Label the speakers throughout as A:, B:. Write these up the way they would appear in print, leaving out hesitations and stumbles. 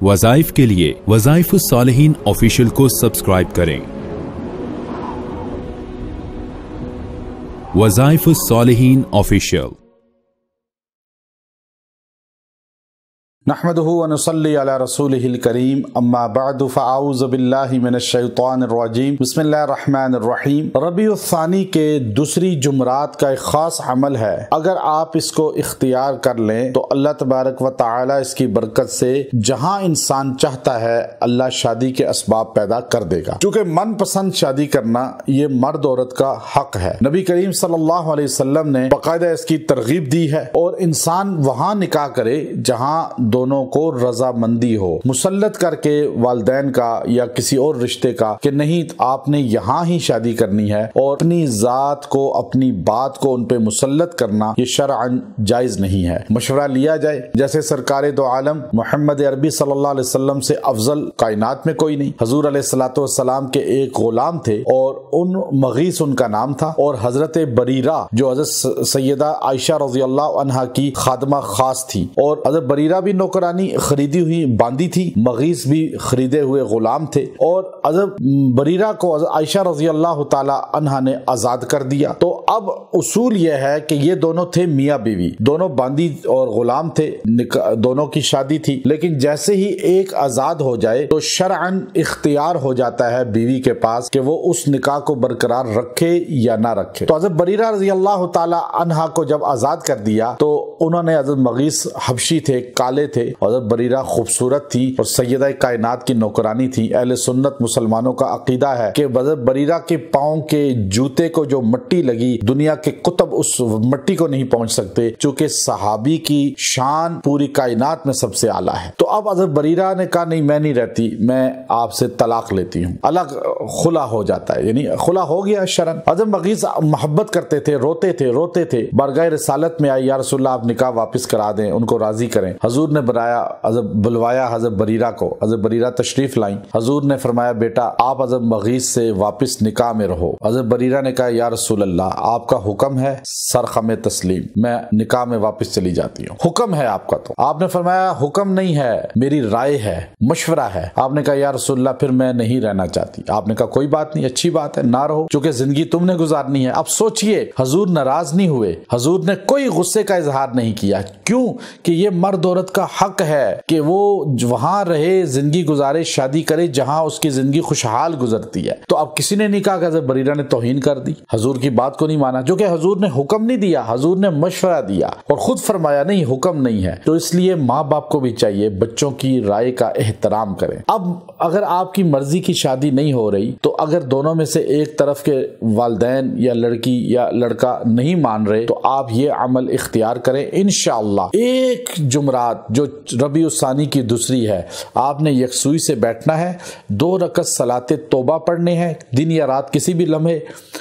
A: وظائف کے لیے وظائف الصالحین آفیشیل کو سبسکرائب کریں۔ وظائف الصالحین آفیشیل۔
B: نحمده ونصلي على رسوله الكريم اما بعد فاعوذ باللہ من الشیطان الرجیم بسم اللہ الرحمن الرحیم۔ ربیع الثانی کے دوسری جمعرات کا ایک خاص عمل ہے، اگر آپ اس کو اختیار کر لیں تو اللہ تبارک و تعالی اس کی برکت سے جہاں انسان چاہتا ہے اللہ شادی کے اسباب پیدا کر دے گا، کیونکہ من پسند شادی کرنا یہ مرد عورت کا حق ہے۔ نبی کریم صلی اللہ علیہ وسلم نے باقاعدہ اس کی ترغیب دی ہے، اور انسان وہاں نکاح کرے جہاں دونوں کو رضامندی ہو، مسلط کر کے والدین کا یا کسی اور رشتے کا کہ نہیں آپ نے یہاں ہی شادی کرنی ہے، اور اپنی ذات کو اپنی بات کو ان پہ مسلط کرنا یہ شرعاً جائز نہیں ہے۔ مشورہ لیا جائے، جیسے سرکار دو عالم محمد عربی صلی اللہ علیہ وسلم سے افضل کائنات میں کوئی نہیں۔ حضور علیہ الصلوۃ والسلام کے ایک غلام تھے اور مغیث ان کا نام تھا، اور حضرت بریرہ جو حضرت سیدہ عائشہ رضی اللہ عنہا کی خادمہ خاص تھی، اور حضرت بریرہ بھی نوکرانی خریدی ہوئی باندھی تھی، مغیث بھی خریدے ہوئے غلام تھے، اور حضرت بریرہ کو حضرت عائشہ رضی اللہ تعالی عنہا نے آزاد کر دیا۔ تو اب اصول یہ ہے کہ یہ دونوں تھے میاں بیوی، دونوں باندھی اور غلام تھے، دونوں کی شادی تھی، لیکن جیسے ہی ایک آزاد ہو جائے تو شرعاً اختیار ہو جاتا ہے بیوی کے پاس کہ وہ اس نکاح کو برقرار رکھے یا نہ رکھے۔ تو حضرت بریرہ رضی اللہ تعالی عنہا کو جب آزاد کر دیا تو انہوں نے، حضرت مغیث حبشی تھے، کالے تھے، حضرت بریرہ خوبصورت تھی اور سیدہ کائنات کی نوکرانی تھی۔ اہل سنت مسلمانوں کا عقیدہ ہے کہ حضرت بریرہ کے پاؤں کے جوتے کو جو مٹی لگی، دنیا کے کتب اس مٹی کو نہیں پہنچ سکتے، چونکہ صحابی کی شان پوری کائنات میں سب سے اعلیٰ ہے۔ تو اب حضرت بریرہ نے کہا نہیں میں نہیں رہتی، میں آپ سے طلاق لیتی ہوں، الگ خلا ہو جاتا ہے، یعنی خلا ہو گیا شرعاً۔ حضرت مغیث محبت کرتے تھے، روتے تھے، بارگاہ رسالت میں آئی، یا رسول اللہ آپ نکاح واپس کرا دیں، ان کو راضی کریں۔ حضور نے بلوایا حضرت بریرہ کو، حضرت بریرہ تشریف لائیں، حضور نے فرمایا بیٹا آپ حضرت مغیث سے واپس نکاح میں رہو۔ حضرت بریرہ نے کہا یا رسول اللہ آپ کا حکم ہے، سرخم تسلیم، میں نکاح میں واپس چلی جاتی ہوں، حکم ہے آپ کا۔ تو آپ نے فرمایا حکم نہیں ہے، میری رائے ہے، مشورہ ہے۔ آپ نے کہا یا رسول اللہ پھر میں نہیں رہنا چاہتی۔ آپ نے کہا کوئی بات نہیں، اچھی بات ہے، نہ رہو، چونکہ زندگی تم نے گزارنی ہے۔ اب سوچئے حضور ناراض نہیں ہوئے، حضور نے کوئی غصے کا اظہار نہیں کیا، کیوں کہ یہ مرد عورت کا حق ہے کہ وہ وہاں رہے، زندگی گزارے، شادی کرے جہاں اس کی زندگی خوشحال گزرتی ہے۔ تو اب کسی نے نہیں کہا کہ حضرت بریرہ نے توہین کر دی، حضور کی بات کو نہیں مانا، جو کہ حضور نے حکم نہیں دیا، حضور نے مشورہ دیا اور خود فرمایا نہیں حکم نہیں ہے۔ تو اس لیے ماں باپ کو بھی چاہیے بچوں کی رائے کا احترام کریں۔ اب اگر آپ کی مرضی کی شادی نہیں ہو رہی تو اگر دونوں میں سے ایک طرف کے والدین یا لڑکی یا لڑکا نہیں مان رہے تو آپ یہ عمل اختیار کریں، انشاءاللہ ایک جمعرات جو ربیع الثانی کی دوسری ہے، آپ نے یکسوئی سے بیٹھنا ہے، 2 رکعت صلاۃ توبہ پڑھنے ہیں دن یا رات کسی بھی لمحے،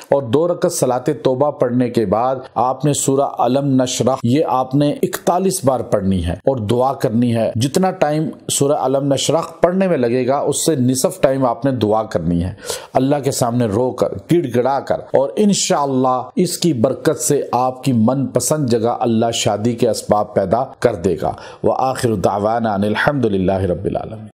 B: اور 2 رکعت صلاۃ توبہ پڑھنے کے بعد آپ نے سورہ علم نشرح یہ آپ نے 41 بار پڑھنی ہے اور دعا کرنی ہے۔ جتنا ٹائم سورہ علم نشرح پڑھنے میں لگے گا اس سے نصف ٹائم آپ نے دعا کرنی ہے، اللہ کے سامنے رو کر، گڑ گڑا کر، اور انشاءاللہ اس کی برکت سے آپ کی من پسند جگہ اللہ شادی کے اسباب پیدا کر دے گا۔ وآخر دعوانا ان الحمد للہ رب العالمین۔